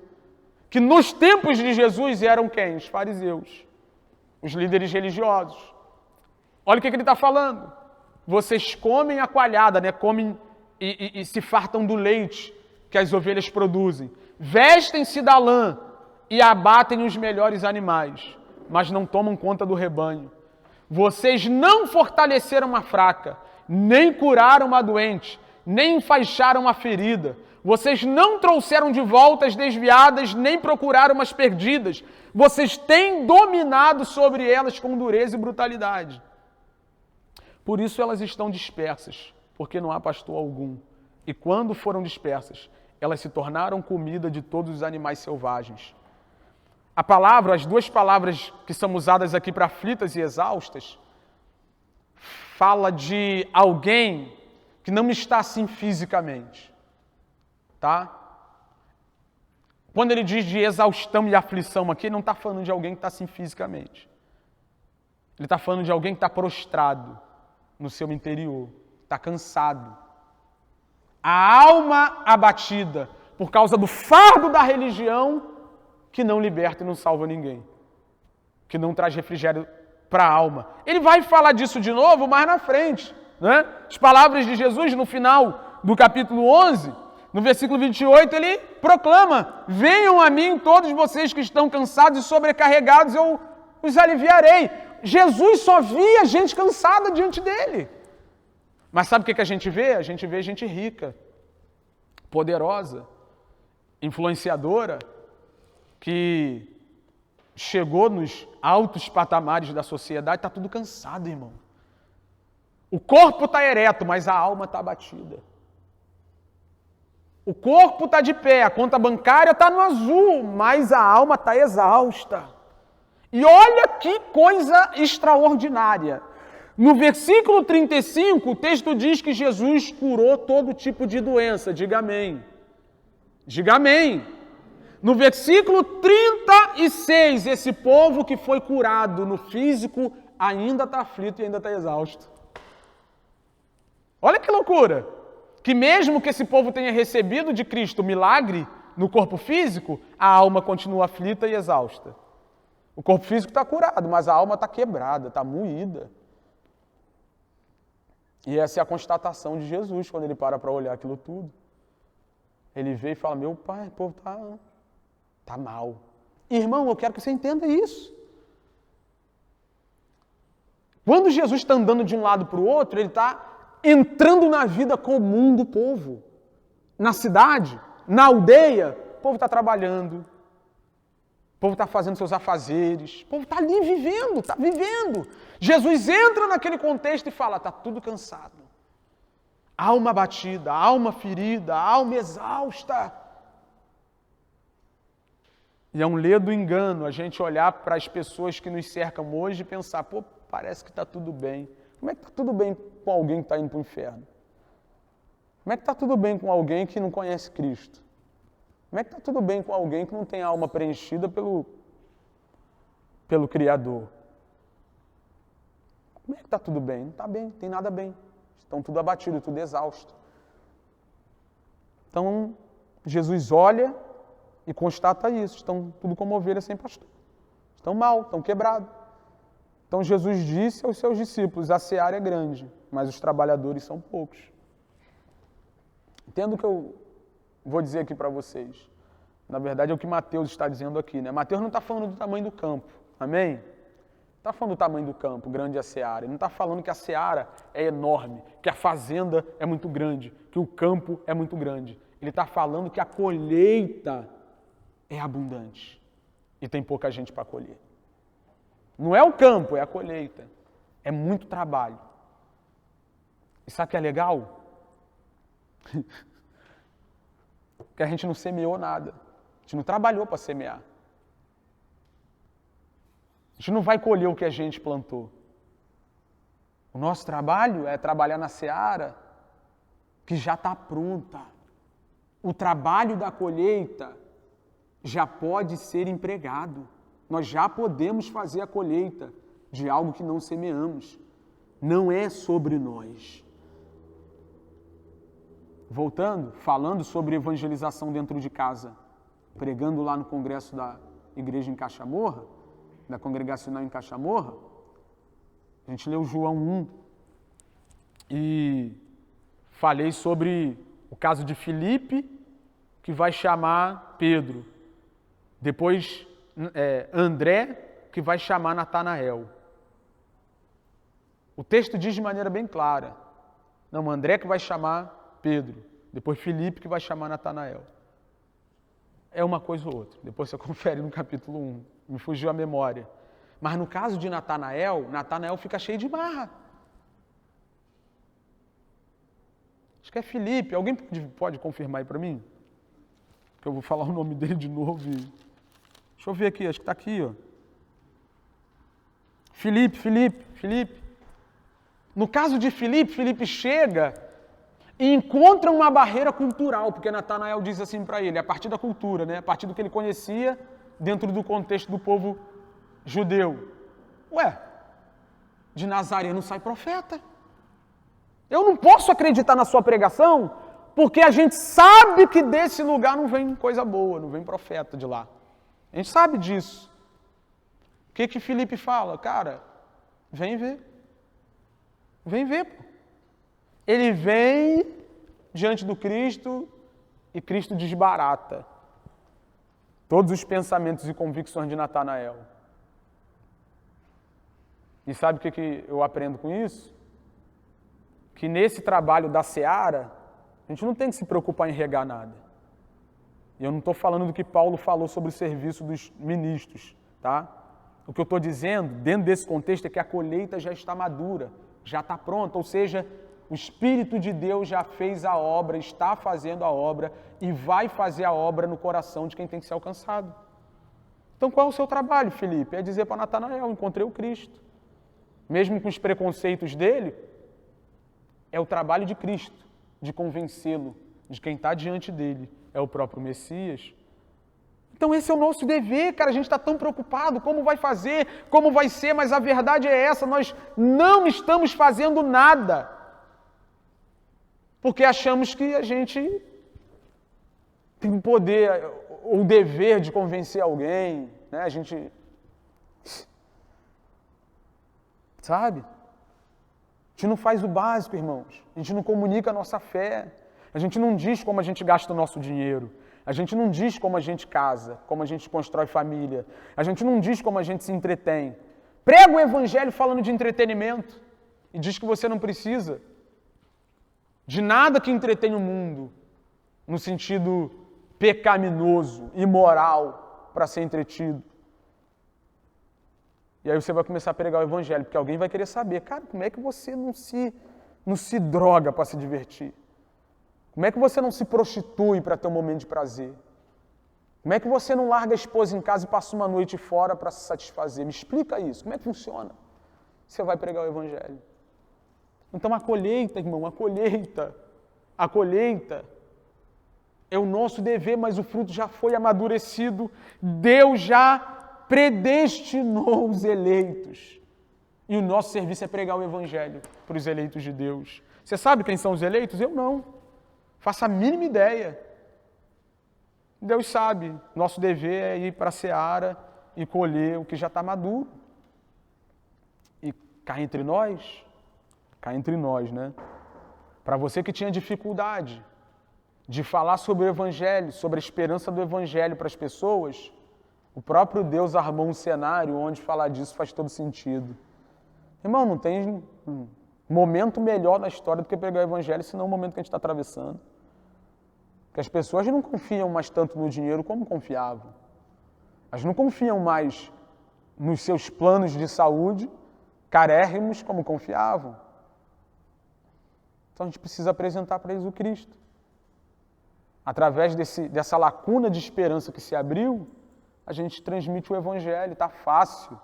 que nos tempos de Jesus eram quem? Os fariseus, os líderes religiosos. Olha o que ele está falando. Vocês comem a coalhada, né? Comem e se fartam do leite que as ovelhas produzem. Vestem-se da lã e abatem os melhores animais, mas não tomam conta do rebanho. Vocês não fortaleceram a fraca, nem curaram a doente, nem enfaixaram a ferida. Vocês não trouxeram de volta as desviadas, nem procuraram as perdidas. Vocês têm dominado sobre elas com dureza e brutalidade. Por isso elas estão dispersas, porque não há pastor algum. E quando foram dispersas, elas se tornaram comida de todos os animais selvagens. A palavra, as duas palavras que são usadas aqui para aflitas e exaustas, fala de alguém que não está assim fisicamente. Tá? Quando ele diz de exaustão e aflição aqui, ele não está falando de alguém que está assim fisicamente. Ele está falando de alguém que está prostrado no seu interior, está cansado. A alma abatida por causa do fardo da religião que não liberta e não salva ninguém, que não traz refrigério para a alma. Ele vai falar disso de novo mais na frente. né? As palavras de Jesus no final do capítulo 11, no versículo 28, ele proclama: venham a mim todos vocês que estão cansados e sobrecarregados, eu os aliviarei. Jesus só via gente cansada diante dele. Mas sabe o que a gente vê? A gente vê gente rica, poderosa, influenciadora, que chegou nos altos patamares da sociedade, está tudo cansado, irmão. O corpo está ereto, mas a alma está abatida. O corpo está de pé, a conta bancária está no azul, mas a alma está exausta. E olha que coisa extraordinária. No versículo 35, o texto diz que Jesus curou todo tipo de doença. Diga amém. Diga amém. No versículo 36, esse povo que foi curado no físico ainda está aflito e ainda está exausto. Olha que loucura! Que mesmo que esse povo tenha recebido de Cristo milagre no corpo físico, a alma continua aflita e exausta. O corpo físico está curado, mas a alma está quebrada, está moída. E essa é a constatação de Jesus quando ele para olhar aquilo tudo. Ele vê e fala: meu pai, o povo está mal. Irmão, eu quero que você entenda isso. Quando Jesus está andando de um lado para o outro, ele está entrando na vida comum do povo. Na cidade, na aldeia, o povo está trabalhando. O povo está fazendo seus afazeres. O povo está ali vivendo, está vivendo. Jesus entra naquele contexto e fala: está tudo cansado. Alma abatida, alma ferida, alma exausta. E é um ledo engano a gente olhar para as pessoas que nos cercam hoje e pensar: pô, parece que está tudo bem. Como é que está tudo bem com alguém que está indo para o inferno? Como é que está tudo bem com alguém que não conhece Cristo? Como é que está tudo bem com alguém que não tem a alma preenchida pelo Criador? Como é que está tudo bem? Não está bem, não tem nada bem. Estão tudo abatido, tudo exausto. Então, Jesus olha e constata isso. Estão tudo como ovelhas sem pastor. Estão mal, estão quebrados. Então, Jesus disse aos seus discípulos: a seara é grande, mas os trabalhadores são poucos. Entendo o que eu vou dizer aqui para vocês. Na verdade, é o que Mateus está dizendo aqui, né? Mateus não está falando do tamanho do campo, amém? Não está falando do tamanho do campo, grande é a seara. Ele não está falando que a seara é enorme, que a fazenda é muito grande, que o campo é muito grande. Ele está falando que a colheita é abundante e tem pouca gente para colher. Não é o campo, é a colheita. É muito trabalho. E sabe o que é legal? Que a gente não semeou nada. A gente não trabalhou para semear. A gente não vai colher o que a gente plantou. O nosso trabalho é trabalhar na seara que já está pronta. O trabalho da colheita já pode ser empregado. Nós já podemos fazer a colheita de algo que não semeamos. Não é sobre nós. Voltando, falando sobre evangelização dentro de casa, pregando lá no congresso da igreja em Caxamorra, da congregacional em Caxamorra, a gente leu João 1 e falei sobre o caso de Filipe, que vai chamar Pedro. Depois André, que vai chamar Natanael. O texto diz de maneira bem clara: não, André que vai chamar Pedro, depois Filipe que vai chamar Natanael. É uma coisa ou outra, depois você confere no capítulo 1, me fugiu a memória. Mas no caso de Natanael, Natanael fica cheio de marra. Acho que é Filipe, alguém pode confirmar aí para mim? Que eu vou falar o nome dele de novo e... Deixa eu ver aqui, acho que está aqui, ó. Filipe. No caso de Filipe, Filipe chega e encontra uma barreira cultural, porque Natanael diz assim para ele, a partir da cultura, né? A partir do que ele conhecia dentro do contexto do povo judeu. Ué, de Nazaré não sai profeta. Eu não posso acreditar na sua pregação, porque a gente sabe que desse lugar não vem coisa boa, não vem profeta de lá. A gente sabe disso. O que Filipe fala? Cara, vem ver. Vem ver, pô. ele vem diante do Cristo e Cristo desbarata todos os pensamentos e convicções de Natanael. E sabe o que eu aprendo com isso? Que nesse trabalho da seara, a gente não tem que se preocupar em regar nada. E eu não estou falando do que Paulo falou sobre o serviço dos ministros, tá? O que eu estou dizendo, dentro desse contexto, é que a colheita já está madura, já está pronta, ou seja, o Espírito de Deus já fez a obra, está fazendo a obra e vai fazer a obra no coração de quem tem que ser alcançado. Então qual é o seu trabalho, Felipe? É dizer para Natanael, encontrei o Cristo. Mesmo com os preconceitos dele, é o trabalho de Cristo, de convencê-lo, de quem está diante dele, é o próprio Messias. Então esse é o nosso dever, cara, a gente está tão preocupado, como vai fazer, como vai ser, mas a verdade é essa, nós não estamos fazendo nada, porque achamos que a gente tem o poder, o dever de convencer alguém, né? A gente, sabe? A gente não faz o básico, irmãos, a gente não comunica a nossa fé, a gente não diz como a gente gasta o nosso dinheiro, a gente não diz como a gente casa, como a gente constrói família. A gente não diz como a gente se entretém. Prega o evangelho falando de entretenimento e diz que você não precisa de nada que entretém o mundo no sentido pecaminoso, imoral, para ser entretido. E aí você vai começar a pregar o evangelho, porque alguém vai querer saber, cara, como é que você não se droga para se divertir? Como é que você não se prostitui para ter um momento de prazer? Como é que você não larga a esposa em casa e passa uma noite fora para se satisfazer? Me explica isso. Como é que funciona? Você vai pregar o evangelho. Então a colheita, irmão, a colheita é o nosso dever, mas o fruto já foi amadurecido. Deus já predestinou os eleitos. E o nosso serviço é pregar o evangelho para os eleitos de Deus. Você sabe quem são os eleitos? Eu não. Faça a mínima ideia. Deus sabe. Nosso dever é ir para a seara e colher o que já está maduro. E cá entre nós, né? Para você que tinha dificuldade de falar sobre o Evangelho, sobre a esperança do Evangelho para as pessoas, o próprio Deus armou um cenário onde falar disso faz todo sentido. Irmão, não tem momento melhor na história do que pregar o Evangelho, senão o momento que a gente está atravessando. Porque as pessoas não confiam mais tanto no dinheiro como confiavam. Elas não confiam mais nos seus planos de saúde, carérrimos, como confiavam. Então a gente precisa apresentar para eles o Cristo. Através dessa lacuna de esperança que se abriu, a gente transmite o Evangelho. Está fácil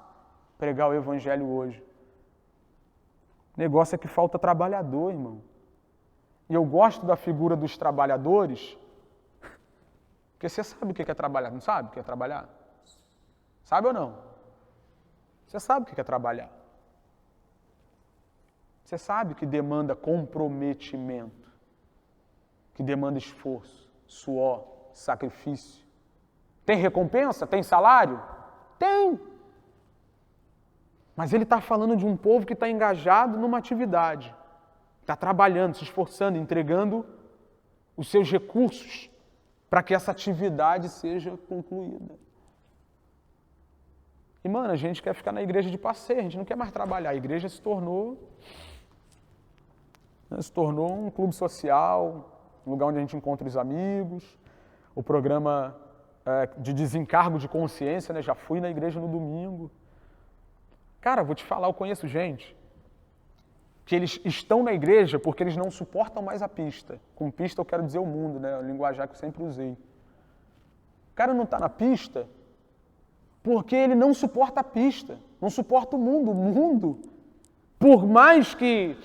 pregar o Evangelho hoje. O negócio é que falta trabalhador, irmão. E eu gosto da figura dos trabalhadores, porque você sabe o que é trabalhar, não sabe o que é trabalhar? Sabe ou não? Você sabe o que é trabalhar. Você sabe que demanda comprometimento, que demanda esforço, suor, sacrifício. Tem recompensa? Tem salário? Tem! Mas ele está falando de um povo que está engajado numa atividade, está trabalhando, se esforçando, entregando os seus recursos para que essa atividade seja concluída. E, mano, a gente quer ficar na igreja de passeio, a gente não quer mais trabalhar. A igreja se tornou um clube social, um lugar onde a gente encontra os amigos, o programa de desencargo de consciência, né? Já fui na igreja no domingo. Cara, vou te falar, eu conheço gente que eles estão na igreja porque eles não suportam mais a pista. Com pista eu quero dizer o mundo, né? O linguajar que eu sempre usei. O cara não está na pista porque ele não suporta a pista, não suporta o mundo. O mundo, por mais que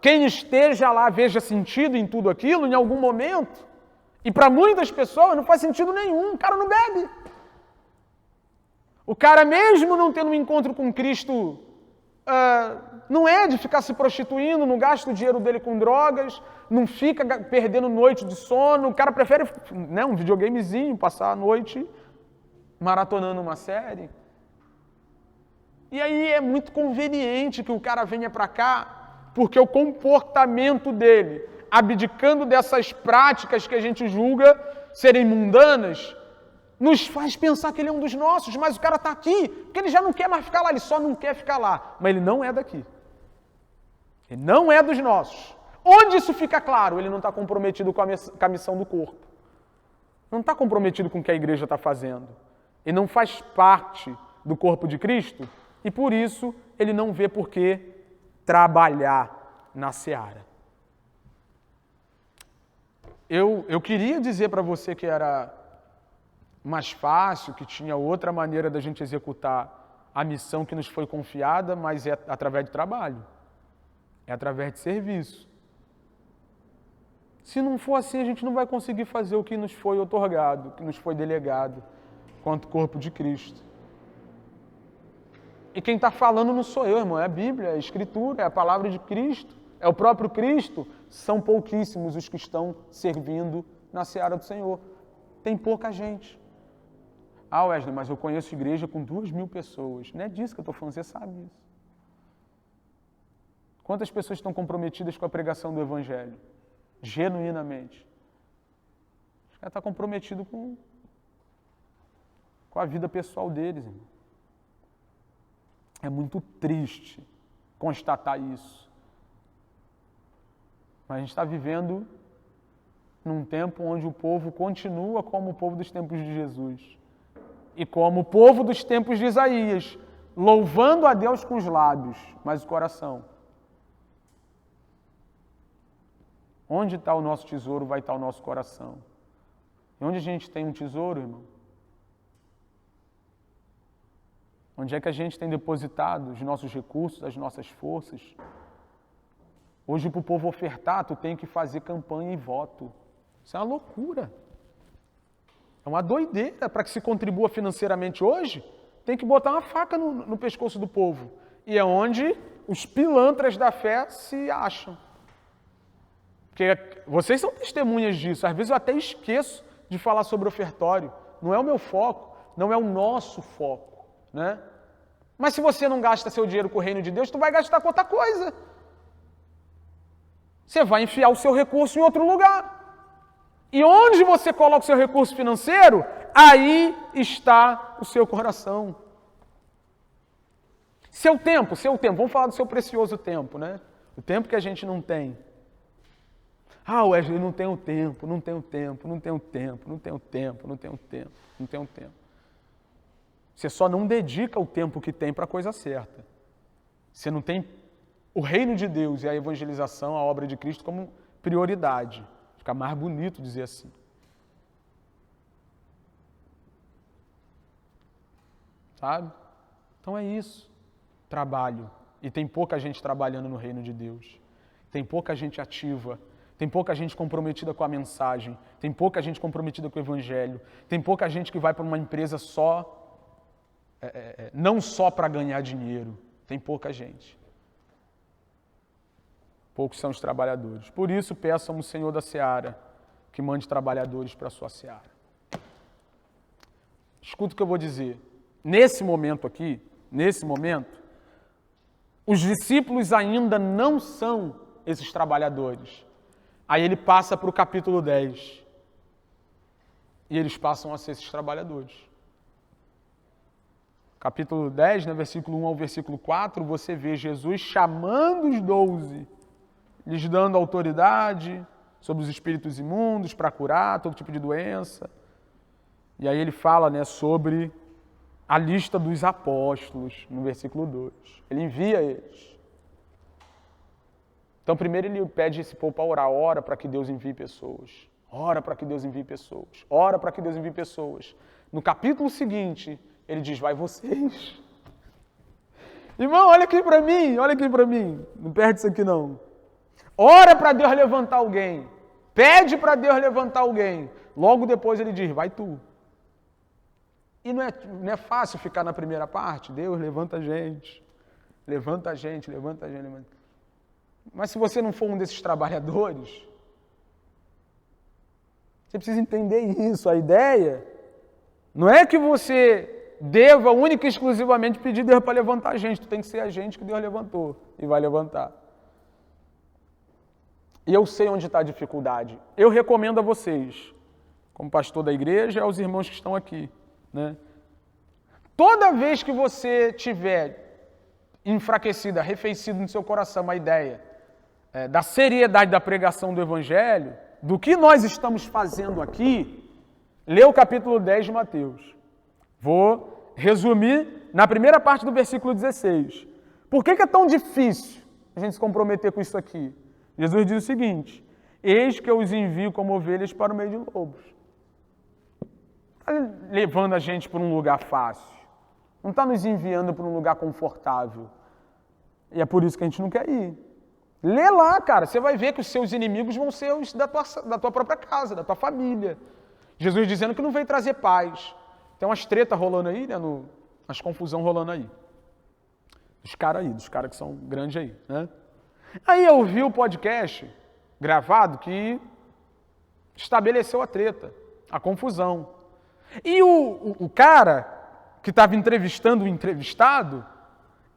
quem esteja lá veja sentido em tudo aquilo, em algum momento, e para muitas pessoas não faz sentido nenhum, o cara não bebe. O cara mesmo não tendo um encontro com Cristo, não é de ficar se prostituindo, não gasta o dinheiro dele com drogas, não fica perdendo noite de sono, o cara prefere, né, um videogamezinho, passar a noite maratonando uma série. E aí é muito conveniente que o cara venha para cá porque o comportamento dele, abdicando dessas práticas que a gente julga serem mundanas, nos faz pensar que ele é um dos nossos, mas o cara está aqui, porque ele já não quer mais ficar lá, ele só não quer ficar lá, mas ele não é daqui. Ele não é dos nossos. Onde isso fica claro? Ele não está comprometido com a missão do corpo. Não está comprometido com o que a igreja está fazendo. Ele não faz parte do corpo de Cristo e por isso ele não vê por que trabalhar na seara. Eu queria dizer para você que era mais fácil, que tinha outra maneira da gente executar a missão que nos foi confiada, mas é através de trabalho, é através de serviço. Se não for assim, a gente não vai conseguir fazer o que nos foi otorgado, o que nos foi delegado, quanto corpo de Cristo. E quem está falando não sou eu, irmão, é a Bíblia, é a Escritura, é a palavra de Cristo, é o próprio Cristo. São pouquíssimos os que estão servindo na seara do Senhor. Tem pouca gente. Ah, Wesley, mas eu conheço igreja com 2.000 pessoas. Não é disso que eu estou falando, você sabe disso. Quantas pessoas estão comprometidas com a pregação do Evangelho? Genuinamente. Os caras estão comprometidos com a vida pessoal deles, irmão. É muito triste constatar isso. Mas a gente está vivendo num tempo onde o povo continua como o povo dos tempos de Jesus. E como o povo dos tempos de Isaías, louvando a Deus com os lábios, mas o coração. Onde está o nosso tesouro, vai estar o nosso coração. E onde a gente tem um tesouro, irmão? Onde é que a gente tem depositado os nossos recursos, as nossas forças? Hoje, para o povo ofertar, tu tem que fazer campanha e voto. Isso é uma loucura. É uma doideira. Para que se contribua financeiramente hoje, tem que botar uma faca no pescoço do povo. E é onde os pilantras da fé se acham. Porque vocês são testemunhas disso. Às vezes eu até esqueço de falar sobre ofertório. Não é o meu foco, não é o nosso foco. Né? Mas se você não gasta seu dinheiro com o reino de Deus, tu vai gastar com outra coisa. Você vai enfiar o seu recurso em outro lugar. E onde você coloca o seu recurso financeiro, aí está o seu coração. Seu tempo, vamos falar do seu precioso tempo, né? O tempo que a gente não tem. Ah, Wesley, não tenho tempo. Você só não dedica o tempo que tem para a coisa certa. Você não tem o reino de Deus e a evangelização, a obra de Cristo como prioridade. Fica mais bonito dizer assim. Sabe? Então é isso. Trabalho. E tem pouca gente trabalhando no reino de Deus. Tem pouca gente ativa. Tem pouca gente comprometida com a mensagem. Tem pouca gente comprometida com o evangelho. Tem pouca gente que vai para uma empresa não só para ganhar dinheiro. Tem pouca gente. Poucos são os trabalhadores. Por isso, peçam ao Senhor da seara que mande trabalhadores para a sua seara. Escuta o que eu vou dizer. Nesse momento aqui, os discípulos ainda não são esses trabalhadores. Aí ele passa para o capítulo 10. E eles passam a ser esses trabalhadores. Capítulo 10, versículo 1 ao versículo 4, você vê Jesus chamando os 12, lhes dando autoridade sobre os espíritos imundos para curar todo tipo de doença. E aí ele fala sobre a lista dos apóstolos, no versículo 2. Ele envia eles. Então, primeiro ele pede esse povo para orar. Ora para que Deus envie pessoas. Ora para que Deus envie pessoas. Ora para que Deus envie pessoas. No capítulo seguinte, ele diz, vai vocês. Irmão, olha aqui para mim. Não perde isso aqui não. Ora para Deus levantar alguém. Pede para Deus levantar alguém. Logo depois ele diz, vai tu. E não é fácil ficar na primeira parte. Deus, levanta a gente. Levanta a gente. Mas se você não for um desses trabalhadores, você precisa entender isso. A ideia não é que você deva única e exclusivamente pedir Deus para levantar a gente. Tu tem que ser a gente que Deus levantou e vai levantar. E eu sei onde está a dificuldade. Eu recomendo a vocês, como pastor da igreja, aos irmãos que estão aqui, né? Toda vez que você tiver enfraquecido, arrefecido no seu coração a ideia da seriedade da pregação do Evangelho, do que nós estamos fazendo aqui, lê o capítulo 10 de Mateus. Vou resumir na primeira parte do versículo 16. Por que é tão difícil a gente se comprometer com isso aqui? Jesus diz o seguinte: eis que eu os envio como ovelhas para o meio de lobos. Está levando a gente para um lugar fácil. Não está nos enviando para um lugar confortável. E é por isso que a gente não quer ir. Lê lá, cara. Você vai ver que os seus inimigos vão ser os da tua própria casa, da tua família. Jesus dizendo que não veio trazer paz. Tem umas tretas rolando aí, né? Umas confusão rolando aí. Dos caras que são grandes aí, né? Aí eu vi o podcast gravado que estabeleceu a treta, a confusão. E o cara que estava entrevistando o entrevistado,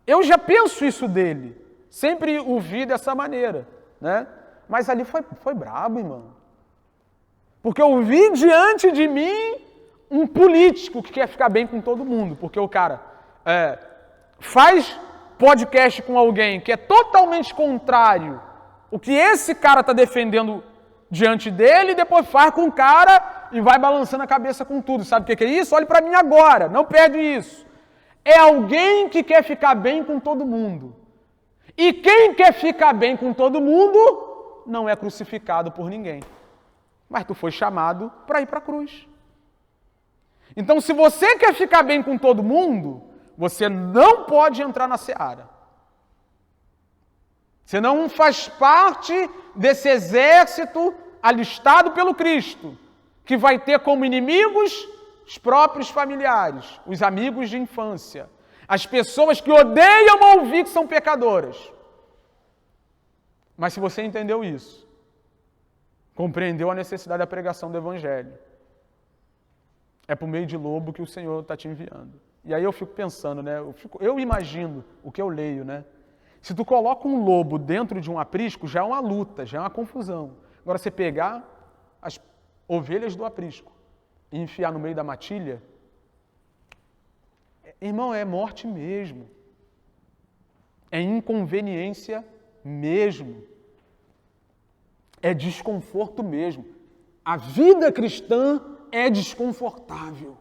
eu já penso isso dele. Sempre o vi dessa maneira, né? Mas ali foi brabo, irmão. Porque eu vi diante de mim um político que quer ficar bem com todo mundo. Porque o cara faz podcast com alguém que é totalmente contrário o que esse cara está defendendo diante dele, e depois faz com o cara e vai balançando a cabeça com tudo. Sabe o que é isso? Olhe para mim agora, não perde isso. É alguém que quer ficar bem com todo mundo. E quem quer ficar bem com todo mundo não é crucificado por ninguém. Mas tu foi chamado para ir para a cruz. Então, se você quer ficar bem com todo mundo, você não pode entrar na seara. Você não faz parte desse exército alistado pelo Cristo, que vai ter como inimigos os próprios familiares, os amigos de infância, as pessoas que odeiam ouvir que são pecadoras. Mas se você entendeu isso, compreendeu a necessidade da pregação do Evangelho, é por meio de lobo que o Senhor está te enviando. E aí eu fico pensando, né? Eu imagino o que eu leio, né? Se tu coloca um lobo dentro de um aprisco, já é uma luta, já é uma confusão. Agora, você pegar as ovelhas do aprisco e enfiar no meio da matilha, irmão, é morte mesmo. É inconveniência mesmo. É desconforto mesmo. A vida cristã é desconfortável.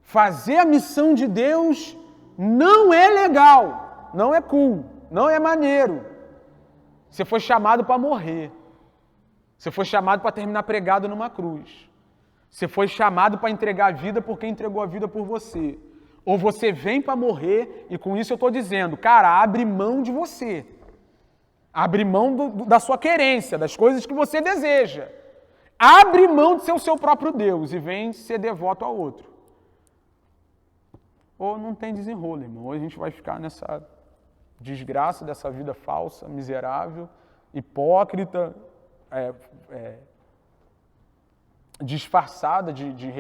Fazer a missão de Deus não é legal, não é cool, não é maneiro. Você foi chamado para morrer. Você foi chamado para terminar pregado numa cruz. Você foi chamado para entregar a vida por quem entregou a vida por você. Ou você vem para morrer, e com isso eu estou dizendo, cara, abre mão de você. Abre mão da sua querência, das coisas que você deseja. Abre mão de ser o seu próprio Deus e vem ser devoto ao outro. Ou não tem desenrolo, irmão. Ou a gente vai ficar nessa desgraça dessa vida falsa, miserável, hipócrita, disfarçada de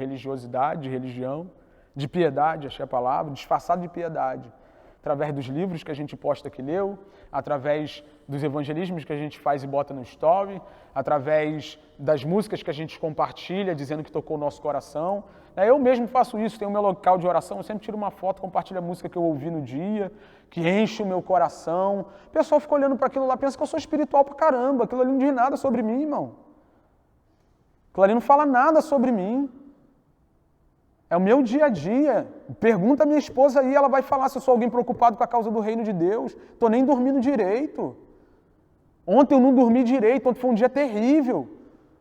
religiosidade, de religião, de piedade, achei a palavra, disfarçada de piedade. Através dos livros que a gente posta que leu, através dos evangelismos que a gente faz e bota no story, através das músicas que a gente compartilha, dizendo que tocou o nosso coração. Eu mesmo faço isso, tenho o meu local de oração, eu sempre tiro uma foto, compartilho a música que eu ouvi no dia, que enche o meu coração. O pessoal fica olhando para aquilo lá, pensa que eu sou espiritual pra caramba, aquilo ali não diz nada sobre mim, irmão. Aquilo ali não fala nada sobre mim. É o meu dia a dia. Pergunta a minha esposa aí, ela vai falar se eu sou alguém preocupado com a causa do reino de Deus. Estou nem dormindo direito. Ontem eu não dormi direito, ontem foi um dia terrível.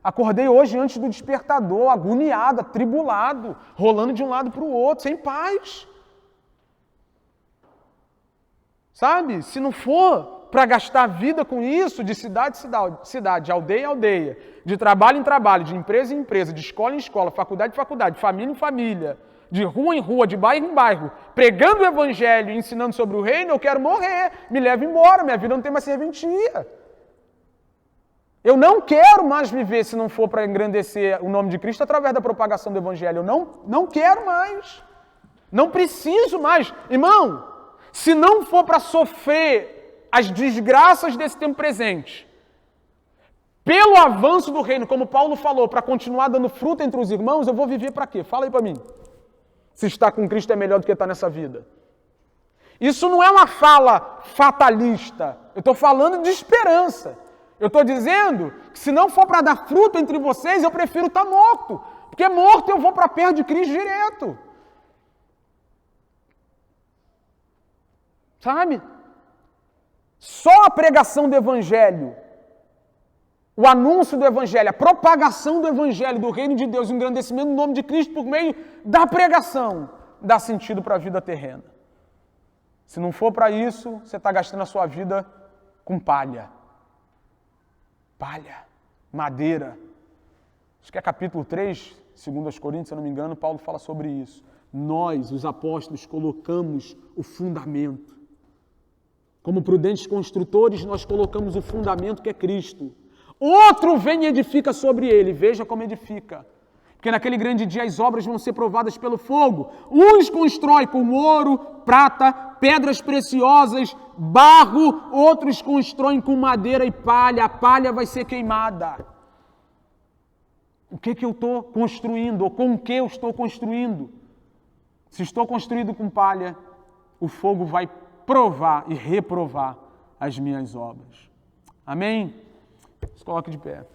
Acordei hoje antes do despertador, agoniado, atribulado, rolando de um lado para o outro, sem paz. Sabe? Se não for para gastar a vida com isso, de cidade em cidade, de aldeia em aldeia, de trabalho em trabalho, de empresa em empresa, de escola em escola, faculdade em faculdade, família em família, de rua em rua, de bairro em bairro, pregando o evangelho e ensinando sobre o reino, eu quero morrer, me leva embora, minha vida não tem mais serventia. Eu não quero mais viver se não for para engrandecer o nome de Cristo através da propagação do evangelho. Eu não quero mais. Não preciso mais. Irmão, se não for para sofrer as desgraças desse tempo presente, pelo avanço do reino, como Paulo falou, para continuar dando fruto entre os irmãos, eu vou viver para quê? Fala aí para mim. Se estar com Cristo é melhor do que estar nessa vida. Isso não é uma fala fatalista. Eu estou falando de esperança. Eu estou dizendo que se não for para dar fruto entre vocês, eu prefiro estar morto. Porque morto eu vou para perto de Cristo direto. Sabe? Só a pregação do Evangelho, o anúncio do Evangelho, a propagação do Evangelho, do reino de Deus, o engrandecimento do nome de Cristo por meio da pregação, dá sentido para a vida terrena. Se não for para isso, você está gastando a sua vida com palha. Palha, madeira. Acho que é capítulo 3, 2 Coríntios, se eu não me engano, Paulo fala sobre isso. Nós, os apóstolos, colocamos o fundamento. Como prudentes construtores, nós colocamos o fundamento que é Cristo. Outro vem e edifica sobre ele. Veja como edifica. Porque naquele grande dia as obras vão ser provadas pelo fogo. Uns constroem com ouro, prata, pedras preciosas, barro. Outros constroem com madeira e palha. A palha vai ser queimada. O que eu estou construindo? Ou com o que eu estou construindo? Se estou construído com palha, o fogo vai provar e reprovar as minhas obras. Amém? Se coloque de pé.